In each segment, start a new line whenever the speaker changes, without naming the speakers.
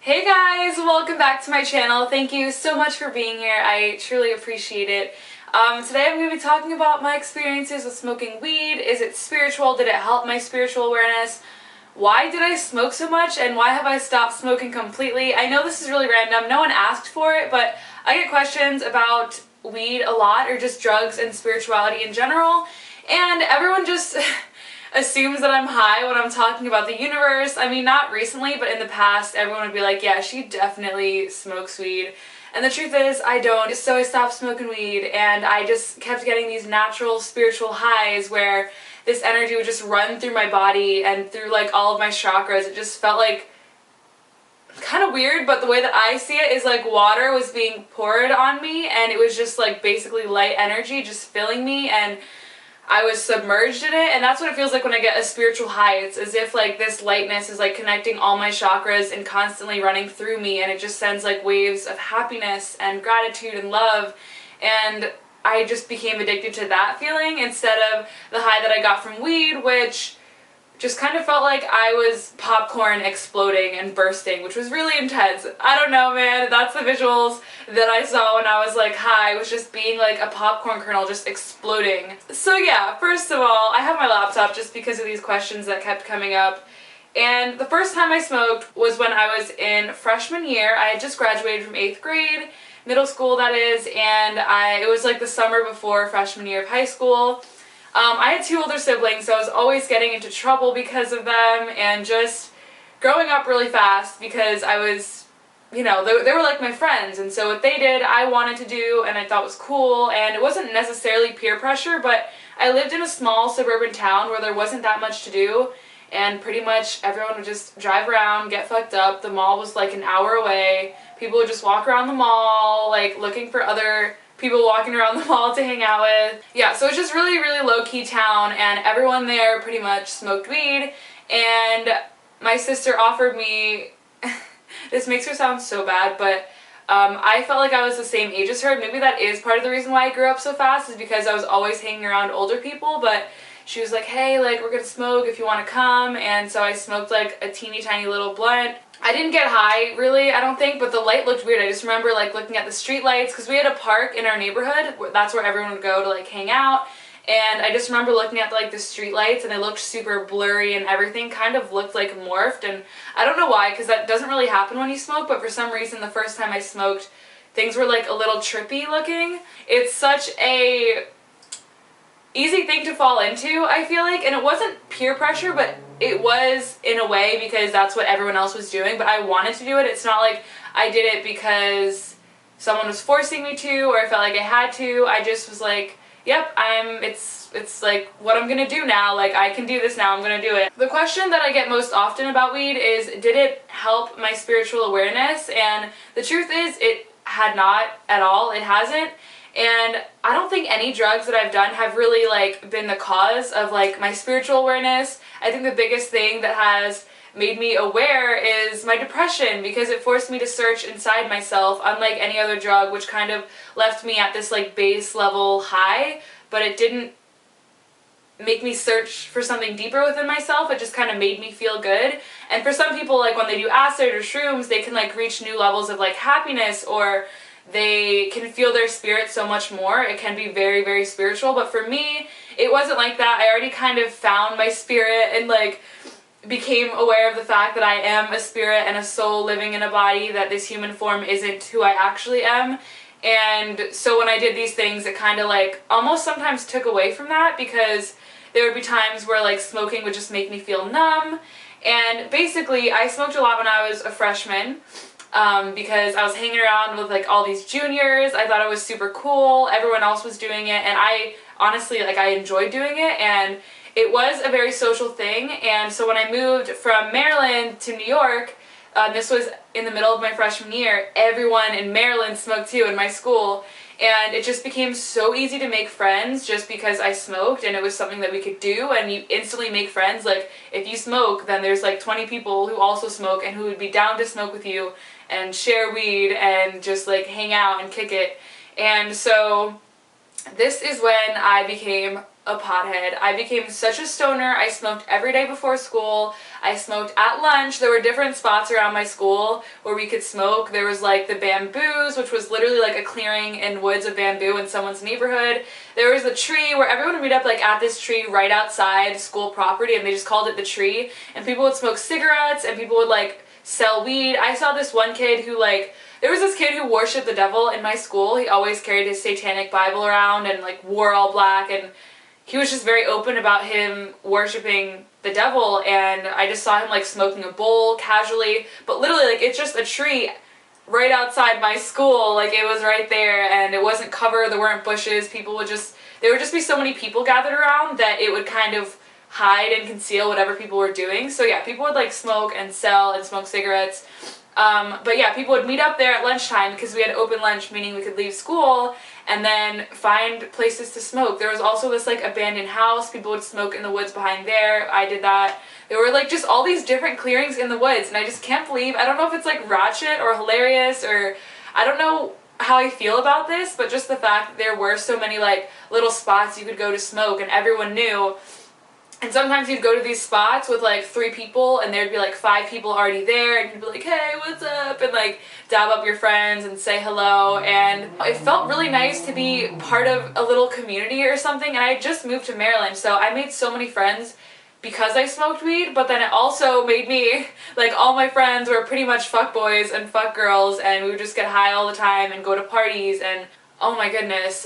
Hey guys, welcome back to my channel. Thank you so much for being here. I truly appreciate it. Today I'm going to be talking about my experiences with smoking weed. Is it spiritual? Did it help my spiritual awareness? Why did I smoke so much and why have I stopped smoking completely? I know this is really random. No one asked for it, but I get questions about weed a lot, or just drugs and spirituality in general, and everyone just assumes that I'm high when I'm talking about the universe. I mean, not recently, but in the past, everyone would be like, yeah, she definitely smokes weed. And the truth is, I don't. So I stopped smoking weed, and I just kept getting these natural spiritual highs where this energy would just run through my body and through like all of my chakras. It just felt like kind of weird, but the way that I see it is like water was being poured on me, and it was just like basically light energy just filling me, and I was submerged in it. And that's what it feels like when I get a spiritual high. It's as if like this lightness is like connecting all my chakras and constantly running through me, and it just sends like waves of happiness and gratitude and love. And I just became addicted to that feeling instead of the high that I got from weed, which just kind of felt like I was popcorn exploding and bursting, which was really intense. I don't know, man. That's the visuals that I saw when I was like high, was just being like a popcorn kernel just exploding. So yeah, first of all, I have my laptop just because of these questions that kept coming up. And the first time I smoked was when I was in freshman year. I had just graduated from 8th grade, middle school that is, and it was like the summer before freshman year of high school. I had 2 older siblings, so I was always getting into trouble because of them, and just growing up really fast because I was, you know, they were like my friends, and so what they did I wanted to do and I thought was cool, and it wasn't necessarily peer pressure, but I lived in a small suburban town where there wasn't that much to do, and pretty much everyone would just drive around, get fucked up. The mall was like an hour away. People would just walk around the mall, like looking for other people walking around the mall to hang out with. Yeah, so it's just really, really low-key town, and everyone there pretty much smoked weed, and my sister offered me, this makes her sound so bad, but I felt like I was the same age as her. Maybe that is part of the reason why I grew up so fast, is because I was always hanging around older people, but she was like, hey, like, we're gonna smoke if you want to come, and so I smoked like a teeny tiny little blunt. I didn't get high, really, I don't think, but the light looked weird. I just remember like looking at the street lights, because we had a park in our neighborhood. That's where everyone would go to like hang out, and I just remember looking at like the street lights, and they looked super blurry, and everything kind of looked like morphed, and I don't know why, because that doesn't really happen when you smoke, but for some reason the first time I smoked, things were like a little trippy looking. It's such a easy thing to fall into, I feel like, and it wasn't peer pressure, but it was in a way because that's what everyone else was doing, but I wanted to do it. It's not like I did it because someone was forcing me to, or I felt like I had to. I just was like, yep, it's like what I'm gonna do now. Like, I can do this now, I'm gonna do it. The question that I get most often about weed is, did it help my spiritual awareness? And the truth is, it had not at all. It hasn't. And I don't think any drugs that I've done have really like been the cause of like my spiritual awareness. I think the biggest thing that has made me aware is my depression, because it forced me to search inside myself, unlike any other drug, which kind of left me at this like base level high, but it didn't make me search for something deeper within myself. It just kind of made me feel good. And for some people, like when they do acid or shrooms, they can like reach new levels of like happiness, or they can feel their spirit so much more. It can be very, very spiritual, but for me, it wasn't like that. I already kind of found my spirit and like became aware of the fact that I am a spirit and a soul living in a body, that this human form isn't who I actually am. And so when I did these things, it kind of like almost sometimes took away from that, because there would be times where like smoking would just make me feel numb. And basically, I smoked a lot when I was a freshman, because I was hanging around with like all these juniors. I thought it was super cool. Everyone else was doing it, and I honestly, like, I enjoyed doing it, and it was a very social thing. And so when I moved from Maryland to New York, this was in the middle of my freshman year, everyone in Maryland smoked too in my school, and it just became so easy to make friends just because I smoked, and it was something that we could do, and you instantly make friends. Like, if you smoke, then there's like 20 people who also smoke and who would be down to smoke with you and share weed and just like hang out and kick it. And so this is when I became a pothead. I became such a stoner. I smoked every day before school. I smoked at lunch. There were different spots around my school where we could smoke. There was like the bamboos, which was literally like a clearing in woods of bamboo in someone's neighborhood. There was the tree where everyone would meet up like at this tree right outside school property, and they just called it the tree. And people would smoke cigarettes and people would like sell weed. I saw this one kid who there was this kid who worshipped the devil in my school. He always carried his satanic Bible around and like wore all black, and he was just very open about him worshipping the devil. And I just saw him like smoking a bowl casually, but literally like it's just a tree right outside my school. Like it was right there and it wasn't covered, there weren't bushes. There would just be so many people gathered around that it would kind of hide and conceal whatever people were doing. So yeah, people would like smoke and sell and smoke cigarettes. But yeah, people would meet up there at lunchtime because we had open lunch, meaning we could leave school and then find places to smoke. There was also this like abandoned house. People would smoke in the woods behind there. I did that. There were like just all these different clearings in the woods, and I just can't believe, I don't know if it's like ratchet or hilarious or I don't know how I feel about this, but just the fact that there were so many like little spots you could go to smoke and everyone knew. And sometimes you'd go to these spots with like 3 people and there'd be like 5 people already there, and you'd be like, hey, what's up? And like dab up your friends and say hello. And it felt really nice to be part of a little community or something. And I had just moved to Maryland, so I made so many friends because I smoked weed, but then it also made me, like all my friends were pretty much fuck boys and fuck girls, and we would just get high all the time and go to parties, and oh my goodness,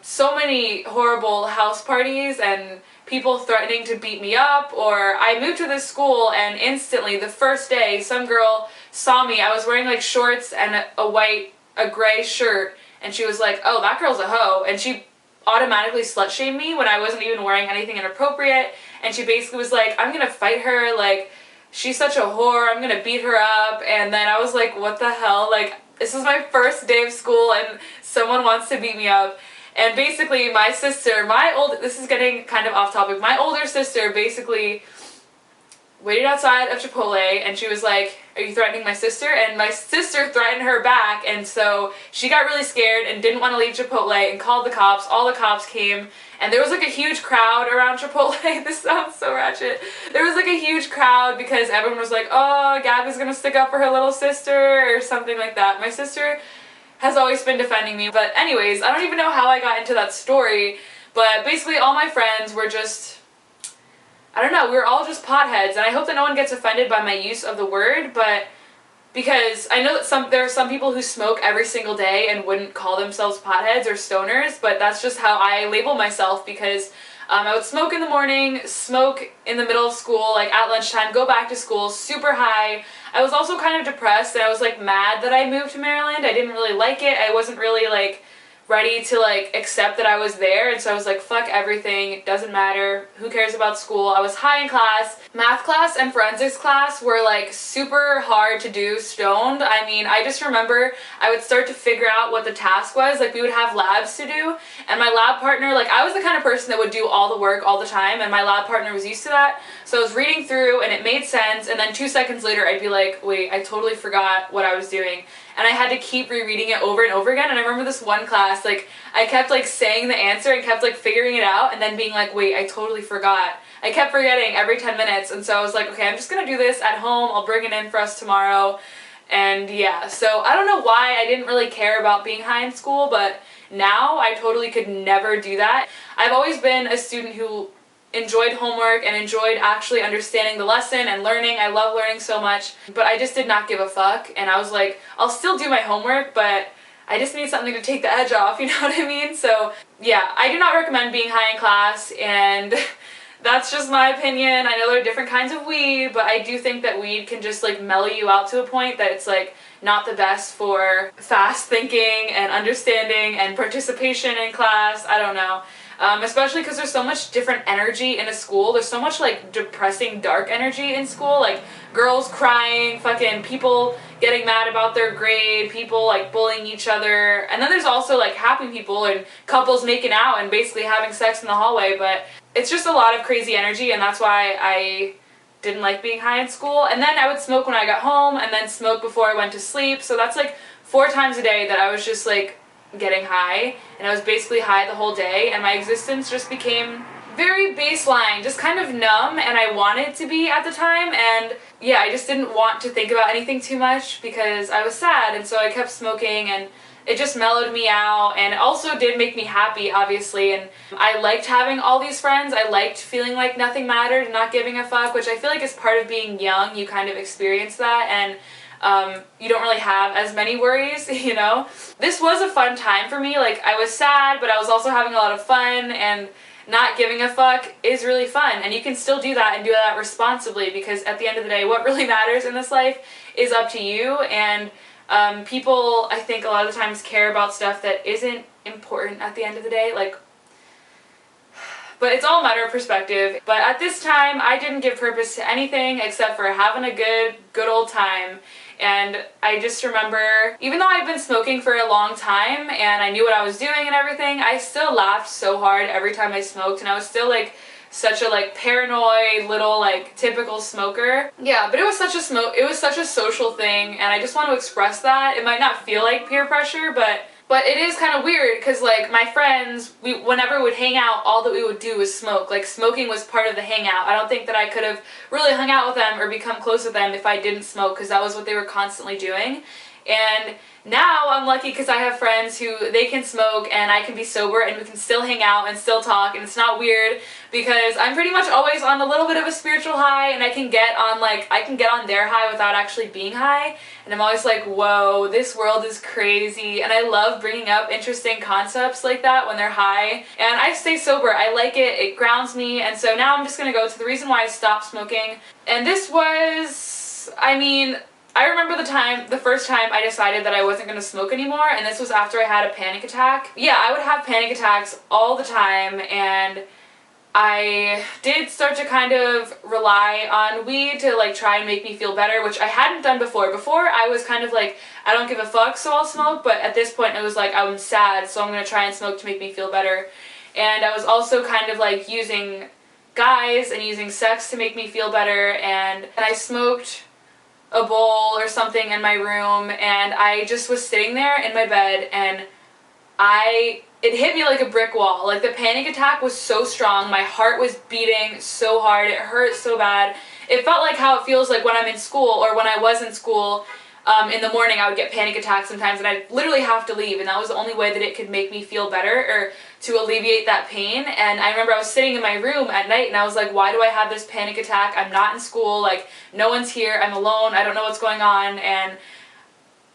so many horrible house parties and people threatening to beat me up. Or I moved to this school and instantly the first day some girl saw me. I was wearing like shorts and a gray shirt, and she was like, oh, that girl's a hoe, and she automatically slut shamed me when I wasn't even wearing anything inappropriate. And she basically was like, I'm gonna fight her, like she's such a whore, I'm gonna beat her up. And then I was like, what the hell, like this is my first day of school and someone wants to beat me up. And basically my sister, this is getting kind of off topic, my older sister basically waited outside of Chipotle and she was like, are you threatening my sister? And my sister threatened her back, and so she got really scared and didn't want to leave Chipotle and called the cops. All the cops came and there was like a huge crowd around Chipotle. This sounds so ratchet. There was like a huge crowd because everyone was like, oh, Gabby's gonna stick up for her little sister or something like that. My sister has always been defending me. But anyways, I don't even know how I got into that story, but basically all my friends were just, I don't know, we were all just potheads, and I hope that no one gets offended by my use of the word, but because I know that there are some people who smoke every single day and wouldn't call themselves potheads or stoners, but that's just how I label myself, because I would smoke in the morning, smoke in the middle of school, like at lunchtime, go back to school, super high. I was also kind of depressed, and I was like mad that I moved to Maryland. I didn't really like it. I wasn't really like ready to like accept that I was there, and so I was like, fuck everything, it doesn't matter, who cares about school. I was high in class. Math class and forensics class were like super hard to do stoned. I mean, I just remember I would start to figure out what the task was. Like we would have labs to do, and my lab partner, like I was the kind of person that would do all the work all the time, and my lab partner was used to that. So I was reading through and it made sense, and then 2 seconds later I'd be like, wait, I totally forgot what I was doing. And I had to keep rereading it over and over again. And I remember this one class, like I kept like saying the answer and kept like figuring it out and then being like, wait, I totally forgot. I kept forgetting every 10 minutes. And so I was like, okay, I'm just gonna do this at home. I'll bring it in for us tomorrow. And yeah, so I don't know why I didn't really care about being high in school, but now I totally could never do that. I've always been a student who enjoyed homework and enjoyed actually understanding the lesson and learning. I love learning so much, but I just did not give a fuck, and I was like, I'll still do my homework, but I just need something to take the edge off, you know what I mean? So yeah, I do not recommend being high in class, and that's just my opinion. I know there are different kinds of weed, but I do think that weed can just like mellow you out to a point that it's like not the best for fast thinking and understanding and participation in class. I don't know. Especially because there's so much different energy in a school. There's so much like depressing, dark energy in school, like girls crying, fucking people getting mad about their grade, people like bullying each other, and then there's also like happy people and couples making out and basically having sex in the hallway. But it's just a lot of crazy energy, and that's why I didn't like being high in school. And then I would smoke when I got home and then smoke before I went to sleep, so that's like 4 times a day that I was just like getting high, and I was basically high the whole day, and my existence just became very baseline, just kind of numb, and I wanted to be at the time, and yeah, I just didn't want to think about anything too much because I was sad, and so I kept smoking, and it just mellowed me out, and it also did make me happy, obviously, and I liked having all these friends. I liked feeling like nothing mattered and not giving a fuck, which I feel like is part of being young. You kind of experience that, and you don't really have as many worries, you know? This was a fun time for me. Like, I was sad, but I was also having a lot of fun, and not giving a fuck is really fun, and you can still do that and do that responsibly, because at the end of the day, what really matters in this life is up to you, and people, I think, a lot of the times care about stuff that isn't important at the end of the day, like, but it's all a matter of perspective. But at this time, I didn't give purpose to anything except for having a good old time. And I just remember, even though I'd been smoking for a long time and I knew what I was doing and everything, I still laughed so hard every time I smoked, and I was still like such a like paranoid little like typical smoker. Yeah, but it was such a social thing, and I just want to express that. It might not feel like peer pressure, but it is kind of weird because, like, my friends, whenever we would hang out, all that we would do was smoke. Like, smoking was part of the hangout. I don't think that I could have really hung out with them or become close with them if I didn't smoke, because that was what they were constantly doing. And now I'm lucky because I have friends who they can smoke and I can be sober and we can still hang out and still talk, and it's not weird because I'm pretty much always on a little bit of a spiritual high, and I can get on their high without actually being high, and I'm always like, whoa, this world is crazy. And I love bringing up interesting concepts like that when they're high, and I stay sober. I like it grounds me. And so now I'm just gonna go to the reason why I stopped smoking, and this was, I remember the first time I decided that I wasn't going to smoke anymore, and this was after I had a panic attack. Yeah, I would have panic attacks all the time, and I did start to kind of rely on weed to like try and make me feel better, which I hadn't done before. Before, I was kind of like, I don't give a fuck, so I'll smoke, but at this point it was like, I'm sad, so I'm going to try and smoke to make me feel better. And I was also kind of like using guys and using sex to make me feel better, and I smoked a bowl or something in my room, and I just was sitting there in my bed, and it hit me like a brick wall. Like, the panic attack was so strong, my heart was beating so hard, it hurt so bad. It felt like how it feels like when I'm in school, or when I was in school. In the morning I would get panic attacks sometimes, and I'd literally have to leave, and that was the only way that it could make me feel better or to alleviate that pain. And I remember I was sitting in my room at night, and I was like, why do I have this panic attack? I'm not in school, like, no one's here, I'm alone, I don't know what's going on, and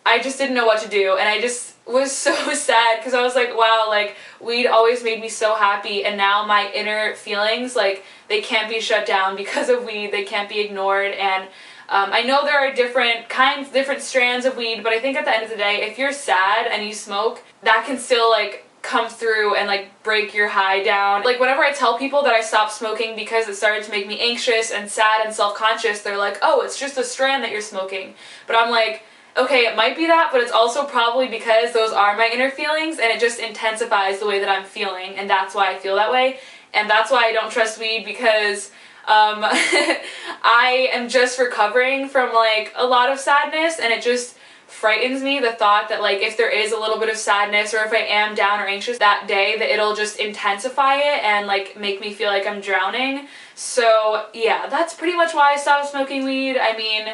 I just didn't know what to do, and I just was so sad because I was like, wow, like, weed always made me so happy, and now my inner feelings, like, they can't be shut down because of weed, they can't be ignored. And I know there are different strands of weed, but I think at the end of the day, if you're sad and you smoke, that can still, like, come through and, like, break your high down. Like, whenever I tell people that I stopped smoking because it started to make me anxious and sad and self-conscious, they're like, oh, it's just a strand that you're smoking. But I'm like, okay, it might be that, but it's also probably because those are my inner feelings, and it just intensifies the way that I'm feeling, and that's why I feel that way. And that's why I don't trust weed, because I am just recovering from, like, a lot of sadness, and it just frightens me, the thought that, like, if there is a little bit of sadness, or if I am down or anxious that day, that it'll just intensify it and, like, make me feel like I'm drowning. So yeah, that's pretty much why I stopped smoking weed. I mean,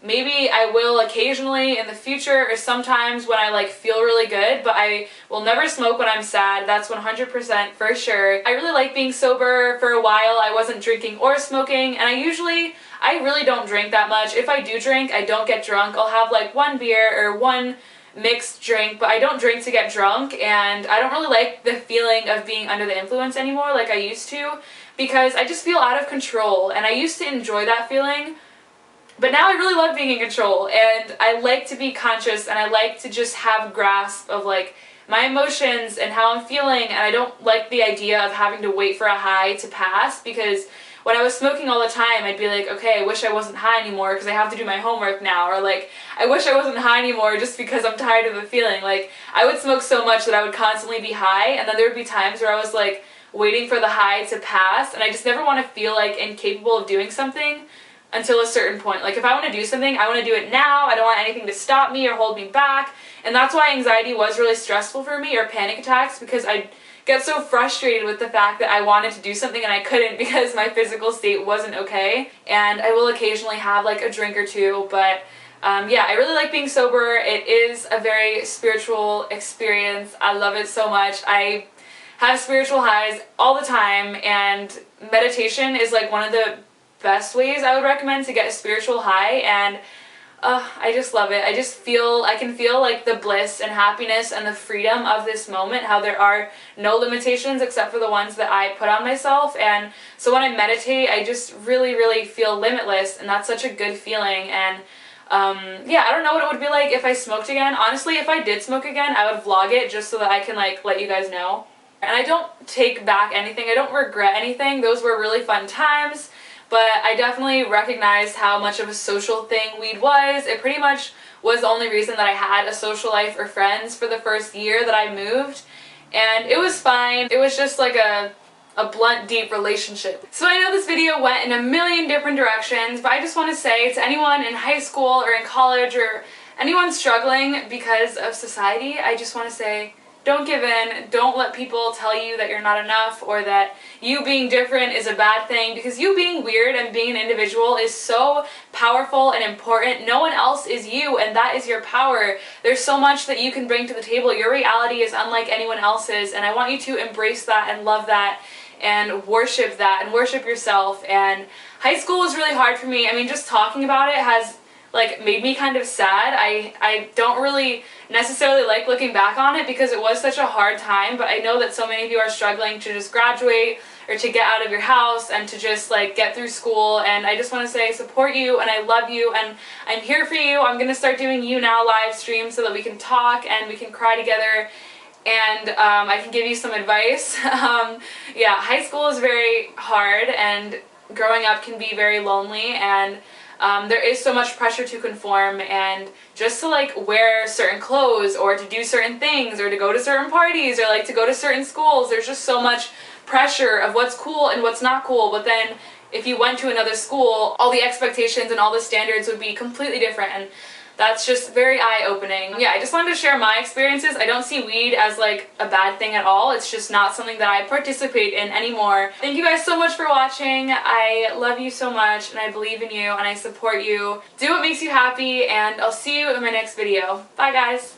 maybe I will occasionally in the future, or sometimes when I, like, feel really good, but I will never smoke when I'm sad. That's 100% for sure. I really like being sober. For a while I wasn't drinking or smoking, and I really don't drink that much. If I do drink, I don't get drunk. I'll have, like, one beer or one mixed drink, but I don't drink to get drunk, and I don't really like the feeling of being under the influence anymore like I used to, because I just feel out of control, and I used to enjoy that feeling. But now I really love being in control, and I like to be conscious, and I like to just have grasp of, like, my emotions and how I'm feeling, and I don't like the idea of having to wait for a high to pass, because when I was smoking all the time, I'd be like, okay, I wish I wasn't high anymore because I have to do my homework now, or, like, I wish I wasn't high anymore just because I'm tired of the feeling. Like, I would smoke so much that I would constantly be high, and then there would be times where I was, like, waiting for the high to pass, and I just never want to feel, like, incapable of doing something until a certain point. Like if I want to do something, I want to do it now. I don't want anything to stop me or hold me back. And that's why anxiety was really stressful for me, or panic attacks, because I get so frustrated with the fact that I wanted to do something and I couldn't because my physical state wasn't okay. And I will occasionally have like a drink or two, but yeah, I really like being sober. It is a very spiritual experience. I love it so much. I have spiritual highs all the time, and meditation is like one of the best ways I would recommend to get a spiritual high, and I just love it. I can feel like the bliss and happiness and the freedom of this moment, how there are no limitations except for the ones that I put on myself. And so when I meditate, I just really, really feel limitless, and that's such a good feeling. And yeah, I don't know what it would be like if I smoked again. Honestly, if I did smoke again, I would vlog it just so that I can like let you guys know. And I don't take back anything. I don't regret anything. Those were really fun times. But I definitely recognized how much of a social thing weed was. It pretty much was the only reason that I had a social life or friends for the first year that I moved. And it was fine. It was just like a blunt, deep relationship. So I know this video went in a million different directions, but I just want to say to anyone in high school or in college or anyone struggling because of society, I just want to say, don't give in. Don't let people tell you that you're not enough or that you being different is a bad thing, because you being weird and being an individual is so powerful and important. No one else is you, and that is your power. There's so much that you can bring to the table. Your reality is unlike anyone else's, and I want you to embrace that and love that and worship that and worship yourself. And high school was really hard for me. I mean, just talking about it has like made me kind of sad. I don't really necessarily like looking back on it because it was such a hard time, but I know that so many of you are struggling to just graduate or to get out of your house and to just like get through school, and I just want to say support you and I love you and I'm here for you. I'm going to start doing You Now live streams so that we can talk and we can cry together, and I can give you some advice. Yeah, high school is very hard and growing up can be very lonely, and there is so much pressure to conform and just to like wear certain clothes or to do certain things or to go to certain parties or like to go to certain schools. There's just so much pressure of what's cool and what's not cool. But then if you went to another school, all the expectations and all the standards would be completely different, and that's just very eye-opening. Yeah, I just wanted to share my experiences. I don't see weed as like a bad thing at all. It's just not something that I participate in anymore. Thank you guys so much for watching. I love you so much, and I believe in you, and I support you. Do what makes you happy, and I'll see you in my next video. Bye, guys.